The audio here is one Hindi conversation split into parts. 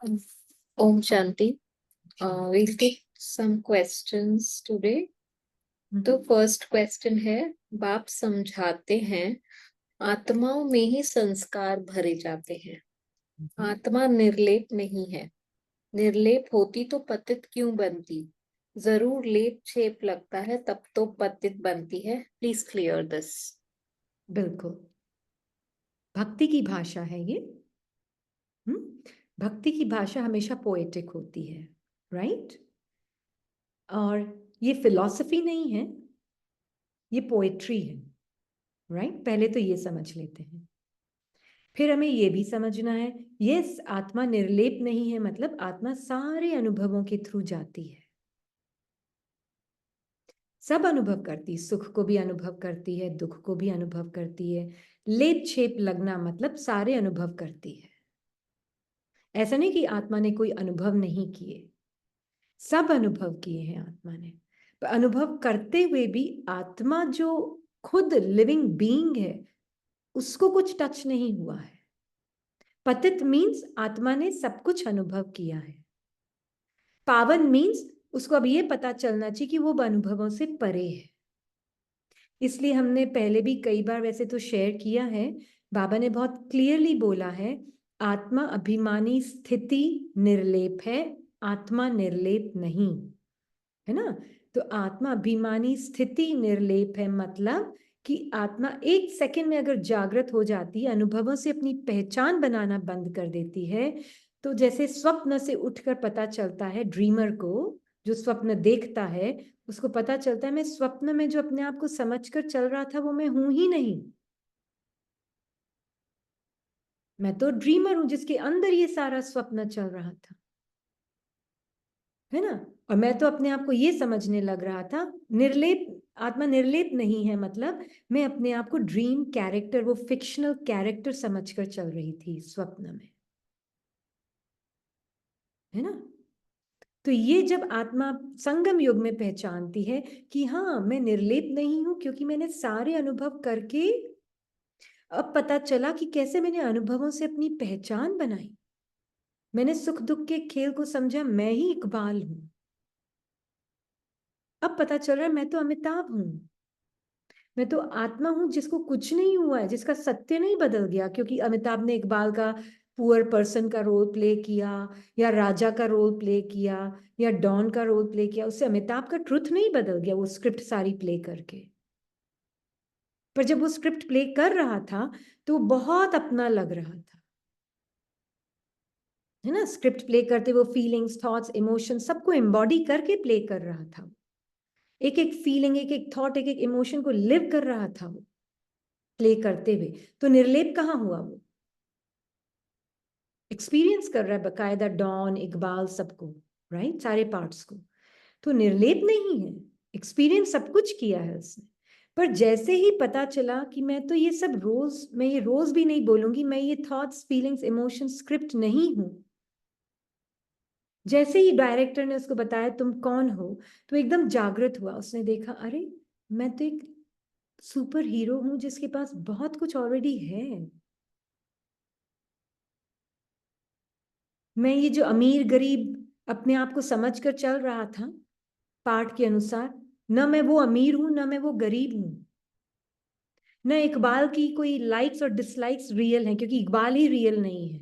Um, Om Shanti. We'll take some questions today. तो फर्स्ट क्वेश्चन है, बाप समझाते हैं आत्माओं में ही संस्कार भरे जाते हैं। आत्मा निर्लेप नहीं है। निर्लेप होती तो पतित क्यों बनती? जरूर लेप छेप लगता है तब तो पतित बनती है। Please clear this. बिल्कुल, भक्ति की भाषा है ये। भक्ति की भाषा हमेशा पोएटिक होती है, राइट? और ये फिलॉसफी नहीं है, ये पोएट्री है, राइट? पहले तो ये समझ लेते हैं। फिर हमें ये भी समझना है, यस, आत्मा निर्लेप नहीं है, मतलब आत्मा सारे अनुभवों के थ्रू जाती है, सब अनुभव करती, सुख को भी अनुभव करती है, दुख को भी अनुभव करती है। लेप छेप लगना मतलब सारे अनुभव करती है। ऐसा नहीं कि आत्मा ने कोई अनुभव नहीं किए, सब अनुभव किए हैं आत्मा ने। पर अनुभव करते हुए भी आत्मा जो खुद लिविंग बीइंग है, उसको कुछ टच नहीं हुआ है। पतित मीन्स आत्मा ने सब कुछ अनुभव किया है। पावन मीन्स उसको अब ये पता चलना चाहिए कि वो अनुभवों से परे है। इसलिए हमने पहले भी कई बार वैसे तो शेयर किया है, बाबा ने बहुत क्लियरली बोला है, आत्मा अभिमानी स्थिति निर्लेप है, आत्मा निर्लेप नहीं है ना। तो आत्मा अभिमानी स्थिति निर्लेप है, मतलब कि आत्मा एक सेकंड में अगर जागृत हो जाती है, अनुभवों से अपनी पहचान बनाना बंद कर देती है। तो जैसे स्वप्न से उठकर पता चलता है ड्रीमर को, जो स्वप्न देखता है उसको पता चलता है, मैं स्वप्न में जो अपने आप को समझकर चल रहा था वो मैं हूं ही नहीं, मैं तो ड्रीमर हूं जिसके अंदर ये सारा स्वप्न चल रहा था, है ना। और मैं तो अपने आप को ये समझने लग रहा था, निर्लेप, आत्मा निर्लेप नहीं है, मतलब मैं अपने आप को ड्रीम कैरेक्टर, वो फिक्शनल कैरेक्टर समझकर चल रही थी स्वप्न में, है ना। तो ये जब आत्मा संगम युग में पहचानती है कि हाँ मैं निर्लेप नहीं हूं, क्योंकि मैंने सारे अनुभव करके अब पता चला कि कैसे मैंने अनुभवों से अपनी पहचान बनाई, मैंने सुख दुख के खेल को समझा, मैं ही इकबाल हूं। अब पता चल रहा है मैं तो अमिताभ हूं, मैं तो आत्मा हूं जिसको कुछ नहीं हुआ है, जिसका सत्य नहीं बदल गया क्योंकि अमिताभ ने इकबाल का पुअर पर्सन का रोल प्ले किया, या राजा का रोल प्ले किया, या डॉन का रोल प्ले किया, उससे अमिताभ का ट्रुथ नहीं बदल गया वो स्क्रिप्ट सारी प्ले करके। पर जब वो स्क्रिप्ट प्ले कर रहा था तो बहुत अपना लग रहा था, है ना। स्क्रिप्ट प्ले करते वो फीलिंग्स, थॉट्स, इमोशन सबको एम्बॉडी करके प्ले कर रहा था, एक एक फीलिंग, एक एक थॉट, एक एक इमोशन को लिव कर रहा था वो प्ले करते हुए। तो निर्लेप कहाँ हुआ, वो एक्सपीरियंस कर रहा है बकायदा, डॉन, इकबाल सबको, राइट, सारे पार्ट्स को। तो निर्लेप नहीं है, एक्सपीरियंस सब कुछ किया है उसने। पर जैसे ही पता चला कि मैं तो ये सब रोज, मैं ये रोज भी नहीं बोलूंगी, मैं ये थॉट्स, फीलिंग्स, इमोशन स्क्रिप्ट नहीं हूं, जैसे ही डायरेक्टर ने उसको बताया तुम कौन हो, तो एकदम जागृत हुआ, उसने देखा अरे मैं तो एक सुपर हीरो हूं जिसके पास बहुत कुछ ऑलरेडी है। मैं ये जो अमीर गरीब अपने आप को समझकर चल रहा था पाठ के अनुसार, न मैं वो अमीर हूं न मैं वो गरीब हूं, न इकबाल की कोई लाइक्स और डिसलाइक्स रियल हैं क्योंकि इकबाल ही रियल नहीं है।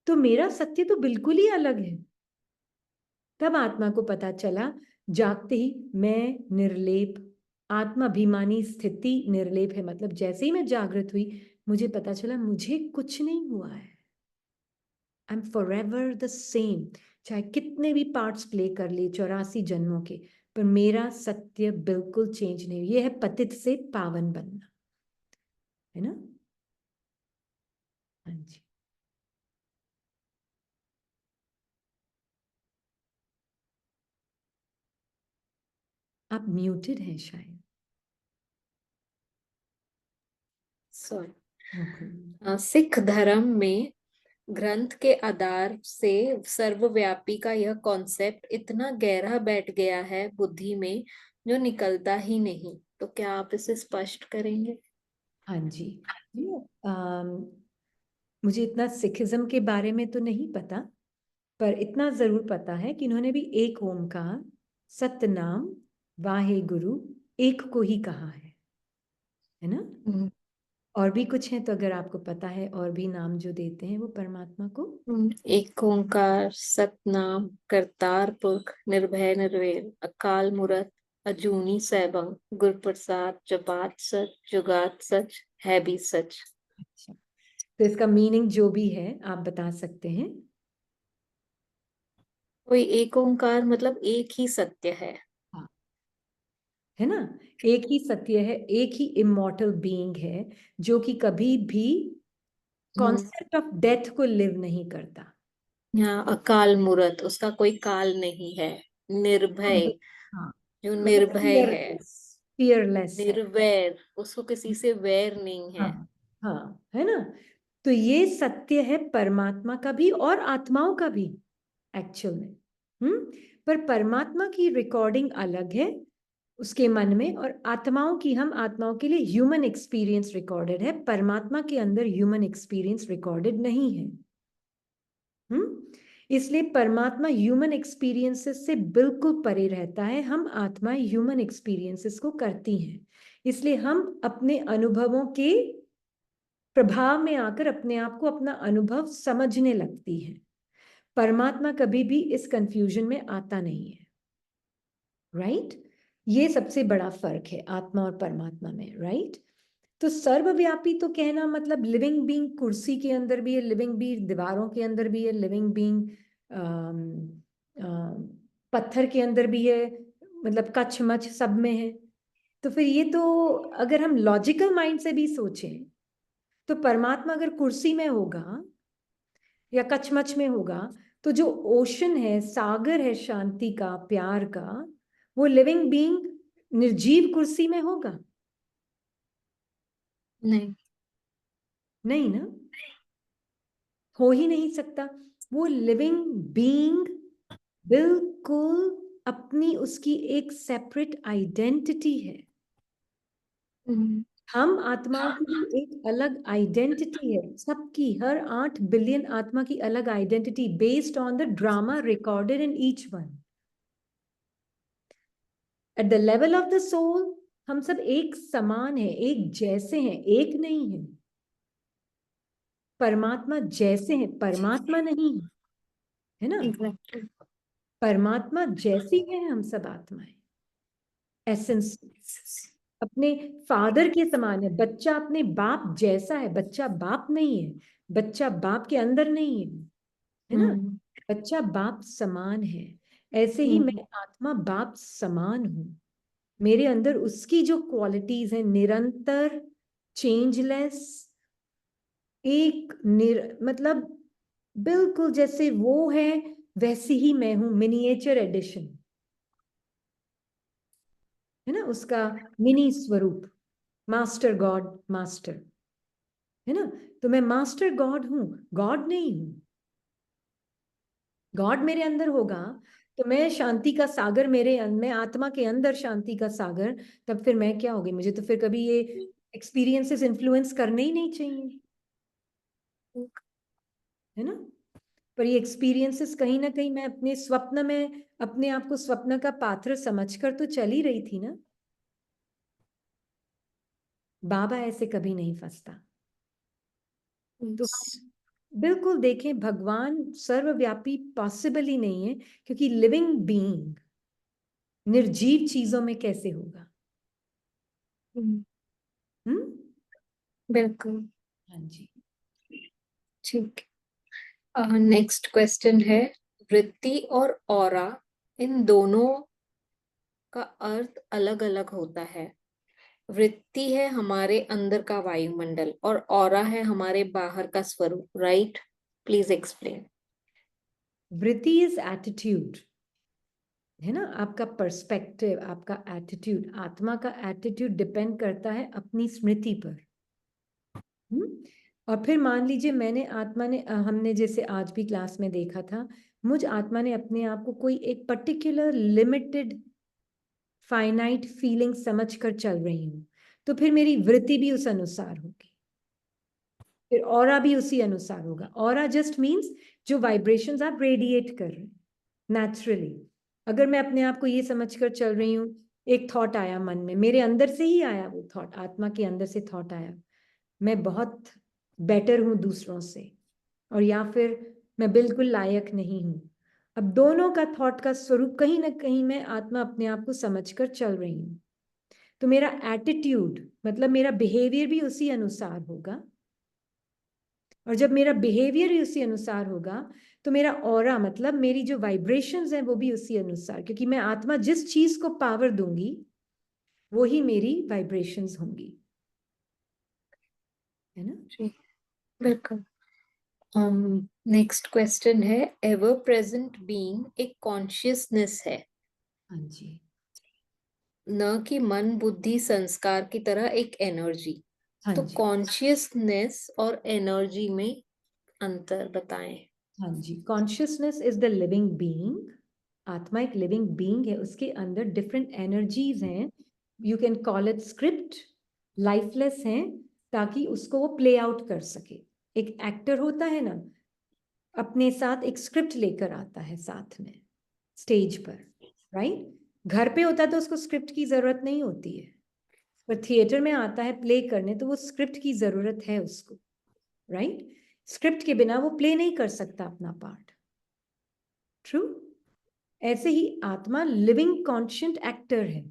तो मेरा सत्य तो बिल्कुल ही अलग है। तब आत्मा को पता चला, जागते ही, मैं निर्लेप, आत्माभिमानी स्थिति निर्लेप है, मतलब जैसे ही मैं जागृत हुई मुझे पता चला मुझे कुछ नहीं हुआ है, I am for ever the same, चाहे कितने भी पार्ट्स प्ले कर लिए 84 जन्मों के, पर मेरा सत्य बिल्कुल चेंज नहीं हुआ। ये है पतित से पावन बनना, है ना। हाँ जी। आप म्यूटेड हैं शायद। सिख धर्म में ग्रंथ के आधार से सर्वव्यापी का यह कॉन्सेप्ट इतना गहरा बैठ गया है बुद्धि में, जो निकलता ही नहीं। तो क्या आप इसे स्पष्ट करेंगे? हाँ जी। मुझे इतना सिखिज्म के बारे में तो नहीं पता, पर इतना जरूर पता है कि इन्होंने भी एक ओमकार, सतनाम, वाहे गुरु एक को ही कहा है ना। और भी कुछ है तो अगर आपको पता है, और भी नाम जो देते हैं वो परमात्मा को। एक ओंकार, सतनाम, करतार पुरख, निर्भय निर्वैर, अकाल मूरत, अजूनी सैभं, गुर प्रसाद, जपात सच, जुगात सच, है भी सच। अच्छा, तो इसका मीनिंग जो भी है आप बता सकते हैं। कोई एक ओंकार मतलब एक ही सत्य है। हाँ, है ना, एक ही सत्य है, एक ही इमॉर्टल बीइंग है जो कि कभी भी कॉन्सेप्ट ऑफ डेथ को लिव नहीं करता। यहाँ अकाल मूरत, उसका कोई काल नहीं है। निर्भय, हाँ, जो मतलब निर्भय है। फियरलेस, फियरलेस है। निर्वैर, उसको किसी से वैर नहीं है। हाँ, हाँ, है ना। तो ये सत्य है परमात्मा का भी और आत्माओं का भी एक्चुअल में। पर परमात्मा की रिकॉर्डिंग अलग है उसके मन में, और आत्माओं की, हम आत्माओं के लिए ह्यूमन एक्सपीरियंस रिकॉर्डेड है, परमात्मा के अंदर ह्यूमन एक्सपीरियंस रिकॉर्डेड नहीं है। इसलिए परमात्मा ह्यूमन एक्सपीरियंसेस से बिल्कुल परे रहता है, हम आत्माएं ह्यूमन एक्सपीरियंसेस को करती हैं। इसलिए हम अपने अनुभवों के प्रभाव में आकर अपने आप को, अपना अनुभव समझने लगती है। परमात्मा कभी भी इस कंफ्यूजन में आता नहीं है। राइट, ये सबसे बड़ा फर्क है आत्मा और परमात्मा में। राइट, तो सर्वव्यापी तो कहना मतलब लिविंग बीइंग कुर्सी के अंदर भी है, लिविंग बीइंग दीवारों के अंदर भी है, लिविंग बीइंग पत्थर के अंदर भी है, मतलब कच्छ मच्छ सब में है। तो फिर ये तो, अगर हम लॉजिकल माइंड से भी सोचें, तो परमात्मा अगर कुर्सी में होगा या कचमच में होगा, तो जो ओशन है, सागर है शांति का, प्यार का, वो लिविंग बीइंग निर्जीव कुर्सी में होगा? नहीं। नहीं ना, हो ही नहीं सकता। वो लिविंग बीइंग बिल्कुल अपनी, उसकी एक सेपरेट आइडेंटिटी है। हम आत्माओं की भी एक अलग आइडेंटिटी है, सबकी, हर 8 बिलियन आत्मा की अलग identity, based on the drama recorded in each one. At the level of the soul हम सब एक समान है, एक जैसे हैं, एक नहीं है। परमात्मा जैसे हैं, परमात्मा नहीं है ना। एग्जैक्टली। परमात्मा जैसी है हम सब आत्माएं, एसेंस अपने फादर के समान है। बच्चा अपने बाप जैसा है, बच्चा बाप नहीं है, बच्चा बाप के अंदर नहीं है ना, बच्चा बाप समान है। ऐसे ही मैं आत्मा बाप समान हूं। मेरे अंदर उसकी जो क्वालिटीज है, निरंतर, चेंजलेस, मतलब बिल्कुल जैसे वो है वैसे ही मैं हूं, मिनिएचर एडिशन है ना, उसका मिनी स्वरूप, मास्टर गॉड मास्टर, है ना। तो मैं मास्टर गॉड हूं, गॉड नहीं हूं। गॉड मेरे अंदर होगा तो मैं शांति का सागर, मैं आत्मा के अंदर शांति का सागर, तब फिर मैं क्या होगी? मुझे तो फिर कभी ये एक्सपीरियंसेस इन्फ्लुएंस करने ही नहीं चाहिए, है ना। पर ये एक्सपीरियंसेस कहीं ना कहीं मैं अपने स्वप्न में अपने आप को स्वप्न का पात्र समझकर तो चली रही थी ना। बाबा ऐसे कभी नहीं फंसता। तो हम बिल्कुल देखें, भगवान सर्वव्यापी पॉसिबल ही नहीं है, क्योंकि लिविंग बीइंग निर्जीव चीजों में कैसे होगा? हम्म, बिल्कुल। हाँ जी। ठीक। नेक्स्ट क्वेश्चन है, वृत्ति और ऑरा, इन दोनों का अर्थ अलग अलग होता है। वृत्ति है हमारे अंदर का वायुमंडल और ऑरा है हमारे बाहर का स्वरूप, राइट? Please explain. वृत्ति इज एटीट्यूड, है ना, आपका पर्सपेक्टिव, आपका एटीट्यूड। आत्मा का एटीट्यूड डिपेंड करता है अपनी स्मृति पर। और फिर मान लीजिए मैंने, आत्मा ने, हमने जैसे आज भी क्लास में देखा था, मुझ आत्मा ने अपने आप को कोई एक पर्टिकुलर लिमिटेड फाइनाइट फीलिंग समझ कर चल रही हूं, तो फिर मेरी वृत्ति भी उस अनुसार होगी। फिर ऑरा भी उसी अनुसार होगा। ऑरा जस्ट मीन्स जो वाइब्रेशंस आप रेडिएट कर रहे हैं नेचुरली। अगर मैं अपने आप को ये समझकर चल रही हूँ, एक थॉट आया मन में, मेरे अंदर से ही आया वो थॉट, आत्मा के अंदर से थॉट आया, मैं बहुत बेटर हूँ दूसरों से, और या फिर मैं बिल्कुल लायक नहीं हूँ। अब दोनों का थॉट का स्वरूप कहीं ना कहीं मैं आत्मा अपने आप को समझकर चल रही हूँ, तो मेरा एटीट्यूड मतलब मेरा बिहेवियर भी उसी अनुसार होगा। और जब मेरा बिहेवियर ही उसी अनुसार होगा तो मेरा ऑरा मतलब मेरी जो वाइब्रेशंस हैं वो भी उसी अनुसार, क्योंकि मैं आत्मा जिस चीज को पावर दूंगी वो ही मेरी वाइब्रेशंस होंगी, है ना। जी बिल्कुल। नेक्स्ट क्वेश्चन है, एवर प्रेजेंट बीइंग एक कॉन्शियसनेस है, हाँ जी। न कि मन बुद्धि संस्कार की तरह एक एनर्जी। हाँ तो जी। कॉन्शियसनेस और एनर्जी में अंतर बताएं। हाँ जी, consciousness is the living being. आत्मा एक लिविंग बीइंग है, उसके अंदर डिफरेंट एनर्जीज हैं, you can call it script, lifeless हैं, ताकि उसको वो प्ले आउट कर सके। एक एक्टर होता है ना, अपने साथ एक स्क्रिप्ट लेकर आता है साथ में स्टेज पर, राइट। घर पे होता है तो उसको स्क्रिप्ट की जरूरत नहीं होती है, पर थिएटर में आता है प्ले करने तो वो स्क्रिप्ट की जरूरत है उसको, राइट। स्क्रिप्ट के बिना वो प्ले नहीं कर सकता अपना पार्ट। ट्रू। ऐसे ही आत्मा लिविंग कॉन्शियंट एक्टर है।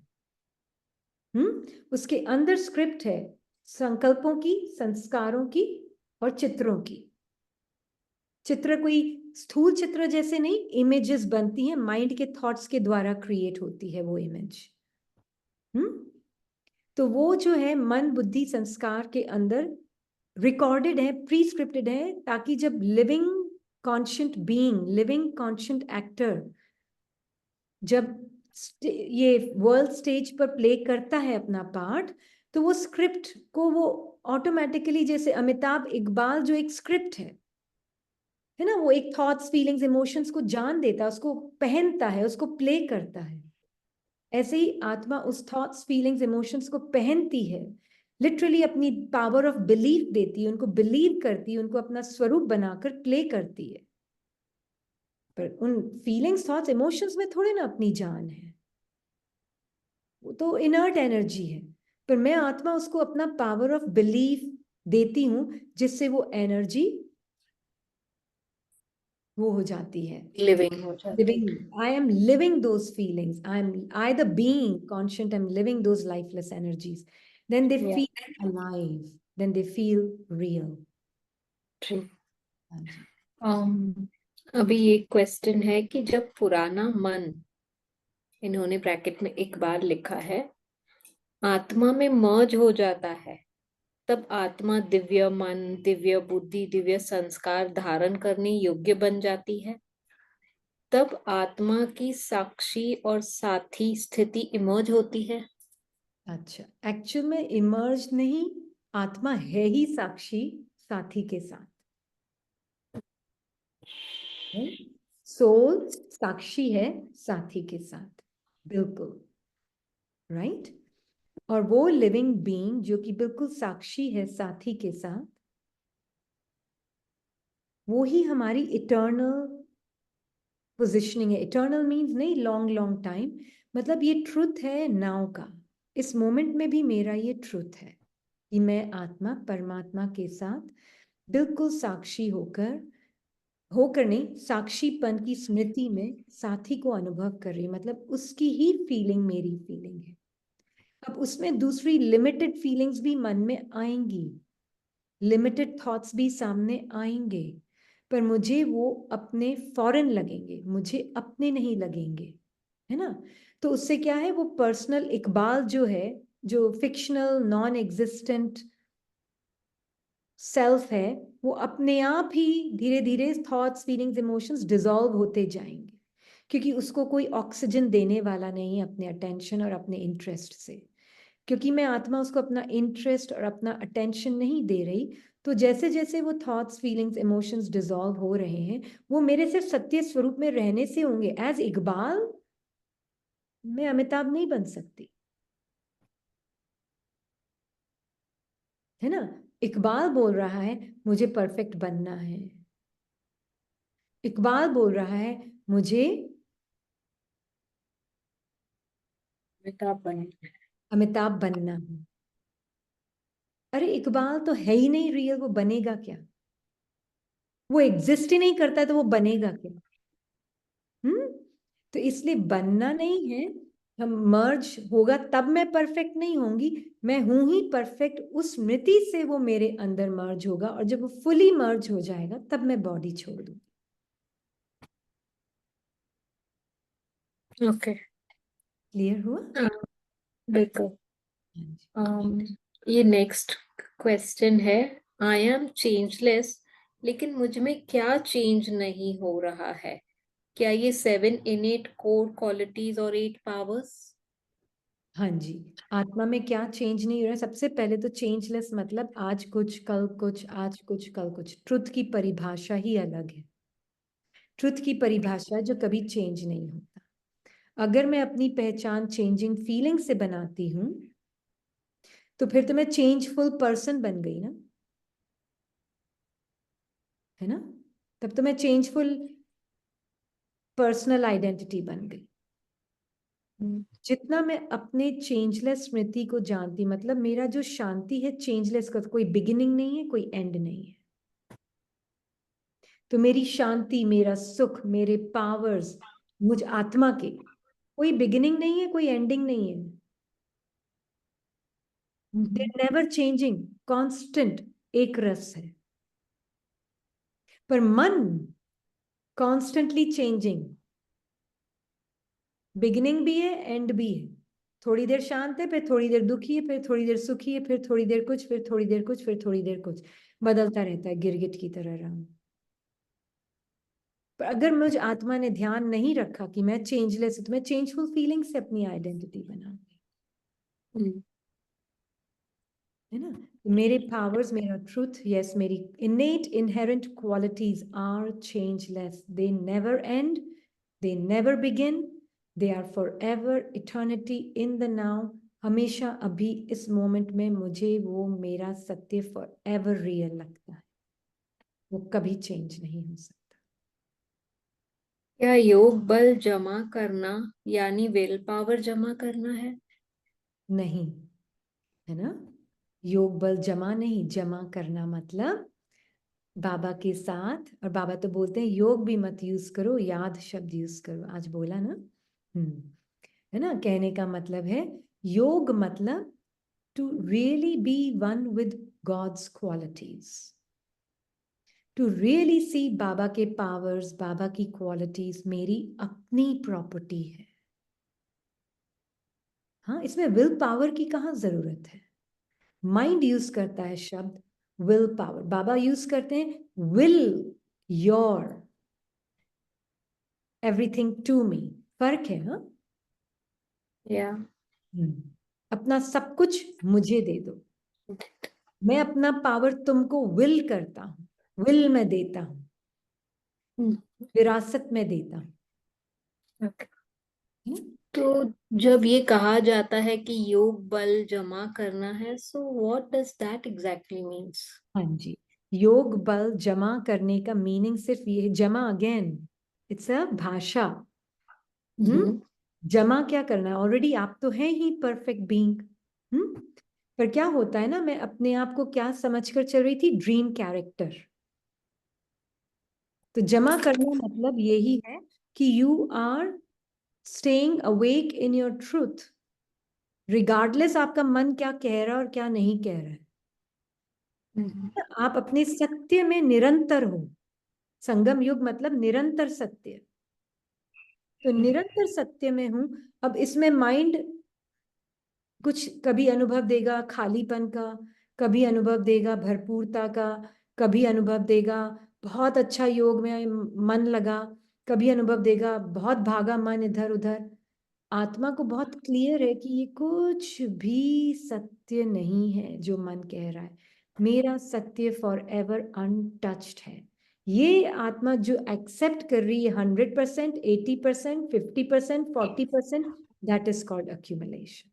उसके अंदर स्क्रिप्ट है, संकल्पों की, संस्कारों की और चित्रों की। चित्र कोई स्थूल चित्र जैसे नहीं, इमेजेस बनती हैं, माइंड के थॉट्स के द्वारा क्रिएट होती है वो इमेज। तो वो जो है मन बुद्धि संस्कार के अंदर रिकॉर्डेड है, प्री स्क्रिप्टेड है, ताकि जब living conscient being, living conscient actor जब ये वर्ल्ड स्टेज पर प्ले करता है अपना पार्ट, तो वो स्क्रिप्ट को वो ऑटोमेटिकली, जैसे अमिताभ इकबाल जो एक स्क्रिप्ट है ना, वो एक थॉट्स फीलिंग्स इमोशंस को जान देता है, उसको पहनता है, उसको प्ले करता है। ऐसे ही आत्मा उस थॉट्स फीलिंग्स इमोशंस को पहनती है, लिटरली अपनी पावर ऑफ बिलीफ देती है, उनको बिलीव करती है, उनको अपना स्वरूप बनाकर प्ले करती है। पर उन फीलिंग्स थॉट्स इमोशंस में थोड़े ना अपनी जान है, वो तो इनर्ट एनर्जी है। पर मैं आत्मा उसको अपना पावर ऑफ बिलीफ देती हूं, जिससे वो एनर्जी वो हो जाती है, लिविंग हो जाती living. I am living those feelings. I the being conscient, I'm living those lifeless energies. Then they है। या feel alive, then they feel real. ठीक। हाँ जी। अभी ये क्वेश्चन है कि जब पुराना मन, इन्होंने ब्रैकेट में एक बार लिखा है, आत्मा में मर्ज हो जाता है, तब आत्मा दिव्य मन, दिव्य बुद्धि, दिव्य संस्कार धारण करने योग्य बन जाती है। तब आत्मा की साक्षी और साथी स्थिति इमर्ज होती है। अच्छा, एक्चुअल में इमर्ज नहीं, आत्मा है ही साक्षी साथी के साथ। सोल साक्षी है साथी के साथ, बिल्कुल राइट। और वो लिविंग बीइंग जो कि बिल्कुल साक्षी है साथी के साथ, वो ही हमारी इटर्नल पोजिशनिंग है। इटर्नल मीन्स नहीं लॉन्ग लॉन्ग टाइम, मतलब ये ट्रुथ है नाउ का, इस मोमेंट में भी मेरा ये ट्रुथ है कि मैं आत्मा परमात्मा के साथ बिल्कुल साक्षी होकर होकर नहीं, साक्षीपन की स्मृति में साथी को अनुभव कर रही, मतलब उसकी ही फीलिंग मेरी फीलिंग है। अब उसमें दूसरी लिमिटेड फीलिंग्स भी मन में आएंगी, लिमिटेड थॉट्स भी सामने आएंगे, पर मुझे वो अपने फॉरेन लगेंगे, मुझे अपने नहीं लगेंगे, है ना। तो उससे क्या है, वो पर्सनल इकबाल जो है, जो फिक्शनल नॉन एग्जिस्टेंट सेल्फ है, वो अपने आप ही धीरे धीरे थॉट्स फीलिंग्स इमोशंस डिसॉल्व होते जाएंगे, क्योंकि उसको कोई ऑक्सीजन देने वाला नहीं है अपने अटेंशन और अपने इंटरेस्ट से। क्योंकि मैं आत्मा उसको अपना इंटरेस्ट और अपना अटेंशन नहीं दे रही, तो जैसे जैसे वो थॉट्स फीलिंग्स इमोशंस डिसॉल्व हो रहे हैं, वो मेरे सिर्फ सत्य स्वरूप में रहने से होंगे। एज इकबाल मैं अमिताभ नहीं बन सकती, है ना। इकबाल बोल रहा है मुझे परफेक्ट बनना है। इकबाल बोल रहा है मुझे अमिताभ बनना है। अरे इकबाल तो है ही नहीं रियल, वो बनेगा क्या? वो एग्जिस्ट ही नहीं करता है तो वो बनेगा क्या? तो इसलिए बनना नहीं है, हम मर्ज होगा तब मैं परफेक्ट नहीं होंगी, मैं हूं ही परफेक्ट, उस स्मृति से वो मेरे अंदर मर्ज होगा, और जब वो फुली मर्ज हो जाएगा तब मैं बॉडी छोड़ दूंगी। ओके, क्लियर हुआ? बिल्कुल। हाँ जी। ये नेक्स्ट क्वेश्चन है, आई एम चेंजलेस, लेकिन मुझ में क्या चेंज नहीं हो रहा है? क्या ये 7 इनेट कोर क्वालिटीज और 8 पावर्स? हाँ जी, आत्मा में क्या चेंज नहीं हो रहा है? सबसे पहले तो चेंजलेस मतलब आज कुछ कल कुछ, आज कुछ कल कुछ। ट्रुथ की परिभाषा ही अलग है। ट्रुथ की परिभाषा जो कभी चेंज नहीं होता। अगर मैं अपनी पहचान चेंजिंग फीलिंग से बनाती हूं तो फिर तो मैं चेंजफुल पर्सन बन गई ना, है ना? तब तो मैं चेंजफुल पर्सनल आइडेंटिटी बन गई। जितना मैं अपने चेंजलेस स्मृति को जानती, मतलब मेरा जो शांति है चेंजलेस का, कोई बिगिनिंग नहीं है, कोई एंड नहीं है। तो मेरी शांति, मेरा सुख, मेरे पावर्स, मुझ आत्मा के कोई बिगिनिंग नहीं है, कोई एंडिंग नहीं है। नेवर चेंजिंग, कांस्टेंट, एक रस है। पर मन कॉन्स्टेंटली चेंजिंग, बिगिनिंग भी है एंड भी है। थोड़ी देर शांत है, फिर थोड़ी देर दुखी है, फिर थोड़ी देर सुखी है, फिर थोड़ी देर कुछ, फिर थोड़ी देर कुछ, फिर थोड़ी देर कुछ, बदलता रहता है गिरगिट की तरह रंग। पर अगर मुझ आत्मा ने ध्यान नहीं रखा कि मैं चेंजलेस हूं, तो मैं चेंजफुल फीलिंग से अपनी आइडेंटिटी बनाऊंगी, है ना? मेरे पावर्स, मेरा ट्रूथ, यस, मेरी innate inherent qualities are changeless, they never end, they never begin, they are forever eternity in the now. हमेशा अभी इस मोमेंट में मुझे वो मेरा सत्य फॉर एवर रियल लगता है, वो कभी चेंज नहीं हो सकता। क्या योग बल जमा करना यानी विल पावर जमा करना है? नहीं, है ना? योग बल जमा नहीं, जमा करना मतलब बाबा के साथ, और बाबा तो बोलते हैं योग भी मत यूज करो, याद शब्द यूज करो, आज बोला ना। है ना? कहने का मतलब है योग मतलब to really be one with God's qualities, to really see Baba के पावर्स, बाबा की क्वालिटीज मेरी अपनी प्रॉपर्टी है। हाँ, इसमें विल पावर की कहाँ जरूरत है? माइंड यूज करता है शब्द विल पावर, बाबा यूज करते हैं will your everything to me. फर्क है, हाँ? या अपना सब कुछ मुझे दे दो, मैं अपना पावर तुमको विल करता हूं, विल में देता हूं, विरासत में देता हूं। तो जब ये कहा जाता है कि योग बल जमा करना है, so what does that exactly means? हाँ जी, योग बल जमा करने का मीनिंग सिर्फ ये है, जमा अगेन इट्स अ भाषा। जमा क्या करना है? ऑलरेडी आप तो है ही परफेक्ट बीइंग। पर क्या होता है ना, मैं अपने आप को क्या समझकर चल रही थी? Dream character. तो जमा करना मतलब यही है कि you are staying awake in your truth, regardless आपका मन क्या कह रहा है और क्या नहीं कह रहा है। आप अपने सत्य में निरंतर हो। संगम युग मतलब निरंतर सत्य। तो निरंतर सत्य में हूं। अब इसमें माइंड कुछ कभी अनुभव देगा खालीपन का, कभी अनुभव देगा भरपूरता का, कभी अनुभव देगा बहुत अच्छा योग में मन लगा, कभी अनुभव देगा बहुत भागा मन इधर उधर। आत्मा को बहुत क्लियर है कि ये कुछ भी सत्य नहीं है जो मन कह रहा है, मेरा सत्य फॉर एवर अनटच्ड है। ये आत्मा जो एक्सेप्ट कर रही है 100%, 80%, 50%, 40%, that is called accumulation.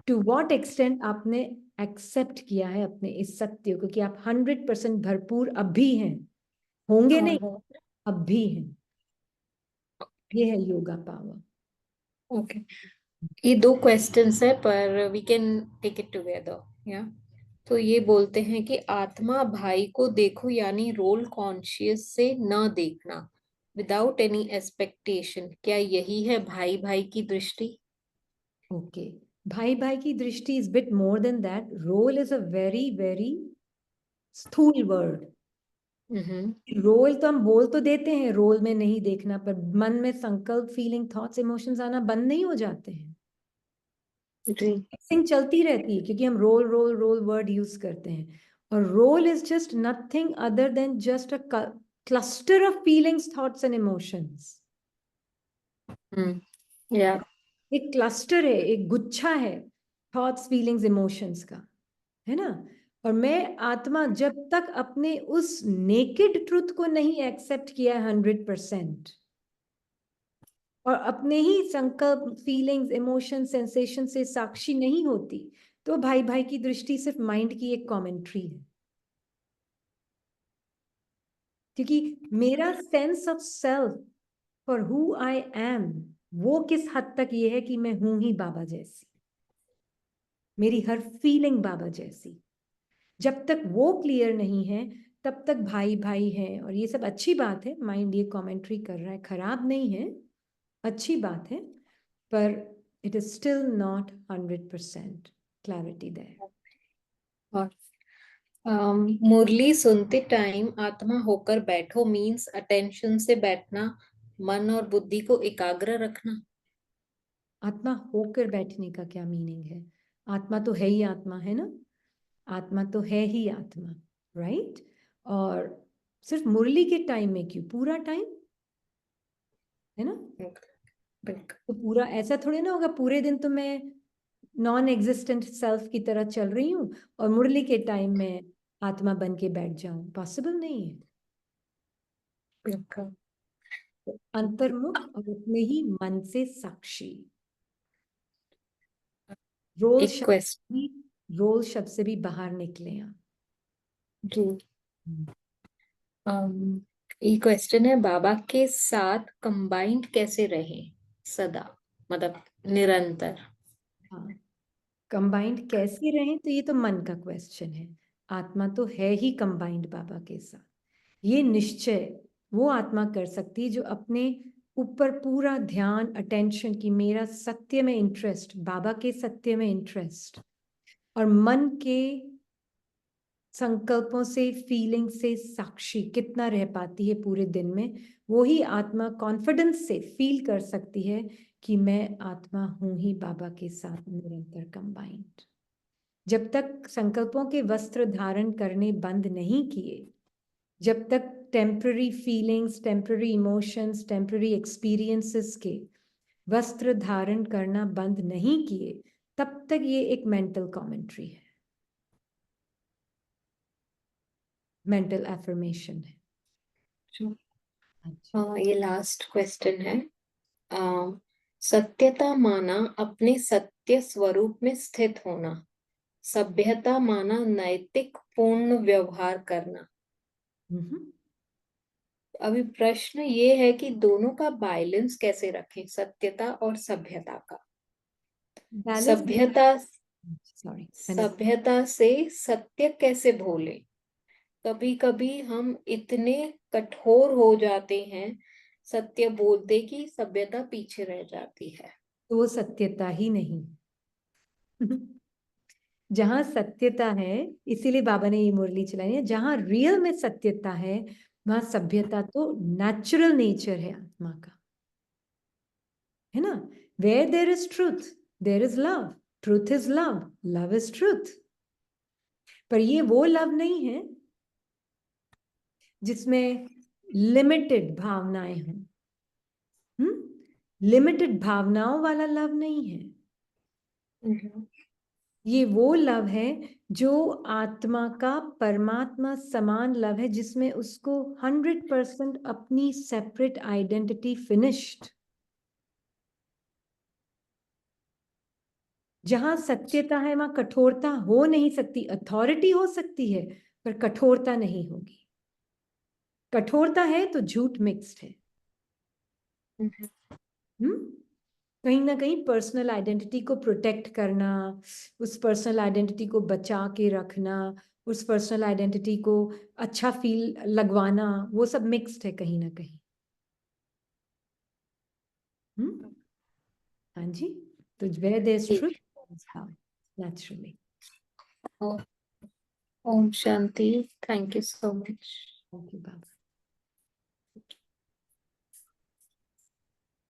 To what extent आपने एक्सेप्ट किया है अपने इस सत्य को कि आप 100% भरपूर अब भी हैं, होंगे नहीं, अब भी हैं। ये है योगा पावर। ओके, ये दो क्वेश्चंस है पर we can take it together या। तो ये बोलते हैं कि आत्मा भाई को देखो यानी रोल कॉन्शियस से न देखना विदाउट एनी एक्सपेक्टेशन, क्या यही है भाई भाई की दृष्टि? ओके, भाई भाई की दृष्टि is bit more than that. Role is a very very स्थूल वर्ड। रोल तो हम बोल तो देते हैं रोल में नहीं देखना, पर मन में संकल्प, फीलिंग, थॉट्स, इमोशंस आना बंद नहीं हो जाते हैं। जी। मिक्सिंग चलती रहती है क्योंकि हम role role role word use करते हैं। और role is just nothing other than just a cluster of feelings, thoughts and emotions. या एक क्लस्टर है, एक गुच्छा है थॉट्स, फीलिंग्स, इमोशंस का, है ना। और मैं आत्मा जब तक अपने उस नेकेड ट्रुथ को नहीं एक्सेप्ट किया 100%, और अपने ही संकल्प, फीलिंग्स, इमोशन, सेंसेशन से साक्षी नहीं होती, तो भाई भाई की दृष्टि सिर्फ माइंड की एक कमेंट्री है। क्योंकि मेरा sense of self for who I am, वो किस हद तक ये है कि मैं हूं ही बाबा जैसी, मेरी हर फीलिंग बाबा जैसी। जब तक वो क्लियर नहीं है तब तक भाई भाई है। और ये सब अच्छी बात है, माइंड ये कमेंट्री कर रहा है, खराब नहीं है, अच्छी बात है, पर it is still not 100% clarity there. और मुरली सुनते टाइम आत्मा होकर बैठो मीन्स अटेंशन से बैठना, मन और बुद्धि को एकाग्र रखना। आत्मा होकर बैठने का क्या मीनिंग है? आत्मा तो है ही आत्मा, है ना। आत्मा तो है ही आत्मा, राइट। और सिर्फ मुरली के टाइम में क्यों, पूरा टाइम, है ना। बिल्कुल। तो पूरा ऐसा थोड़ी ना होगा पूरे दिन तो मैं नॉन एग्जिस्टेंट सेल्फ की तरह चल रही हूँ और मुरली के टाइम में आत्मा बन के बैठ जाऊं, पॉसिबल नहीं है। बिल्कुल। तो अंतर्मुख और अपने ही मन से साक्षी। रोल एक शब्द क्वेश्चन। भी, रोल शब्द से भी बाहर निकले आप। जी। ये क्वेश्चन है, बाबा के साथ कंबाइंड कैसे रहें सदा, मतलब निरंतर? हाँ, कंबाइंड कैसे रहें, तो ये तो मन का क्वेश्चन है। आत्मा तो है ही कंबाइंड बाबा के साथ। ये निश्चय वो आत्मा कर सकती है जो अपने ऊपर पूरा ध्यान, अटेंशन की मेरा सत्य में इंटरेस्ट, बाबा के सत्य में इंटरेस्ट, और मन के संकल्पों से, फीलिंग से साक्षी कितना रह पाती है पूरे दिन में, वो ही आत्मा कॉन्फिडेंस से फील कर सकती है कि मैं आत्मा हूं ही बाबा के साथ निरंतर कंबाइंड। जब तक संकल्पों के वस्त्र धारण करने बंद नहीं किए, जब तक temporary feelings, temporary emotions, temporary experiences के वस्त्र धारण करना बंद नहीं किए, तब तक ये एक मेंटल कमेंट्री है, मेंटल एफर्मेशन है। अच्छा। ये लास्ट क्वेश्चन है। सत्यता माना अपने सत्य स्वरूप में स्थित होना, सभ्यता माना नैतिक पूर्ण व्यवहार करना। अभी प्रश्न ये है कि दोनों का बैलेंस कैसे रखें, सत्यता और सभ्यता का। बैलेंस, सभ्यता, सॉरी मैंने, सभ्यता से सत्य कैसे भूले? कभी कभी हम इतने कठोर हो जाते हैं सत्य बोलते कि सभ्यता पीछे रह जाती है। तो वो सत्यता ही नहीं। जहां सत्यता है, इसीलिए बाबा ने ये मुरली चलाई है, जहां रियल में सत्यता है वहां सभ्यता तो नेचुरल नेचर है आत्मा का, है ना। Where there is truth there is love, truth is love, love is truth. पर ये वो लव नहीं है जिसमें लिमिटेड भावनाएं हैं। लिमिटेड भावनाओं वाला लव नहीं है। ये वो लव है जो आत्मा का परमात्मा समान लव है, जिसमें उसको 100% अपनी सेपरेट आइडेंटिटी फिनिश्ड, जहां सत्यता है वहां कठोरता हो नहीं सकती। अथॉरिटी हो सकती है पर कठोरता नहीं होगी। कठोरता है तो झूठ मिक्स्ड है। कहीं ना कहीं पर्सनल आइडेंटिटी को प्रोटेक्ट करना, उस पर्सनल आइडेंटिटी को बचा के रखना, उस पर्सनल आइडेंटिटी को अच्छा फील लगवाना, वो सब मिक्स्ड है कहीं ना कहीं। हाँ जी। तो where there's ठीक। truth, there's power, naturally. ओम शांति। Thank you so much. Thank you, Baba.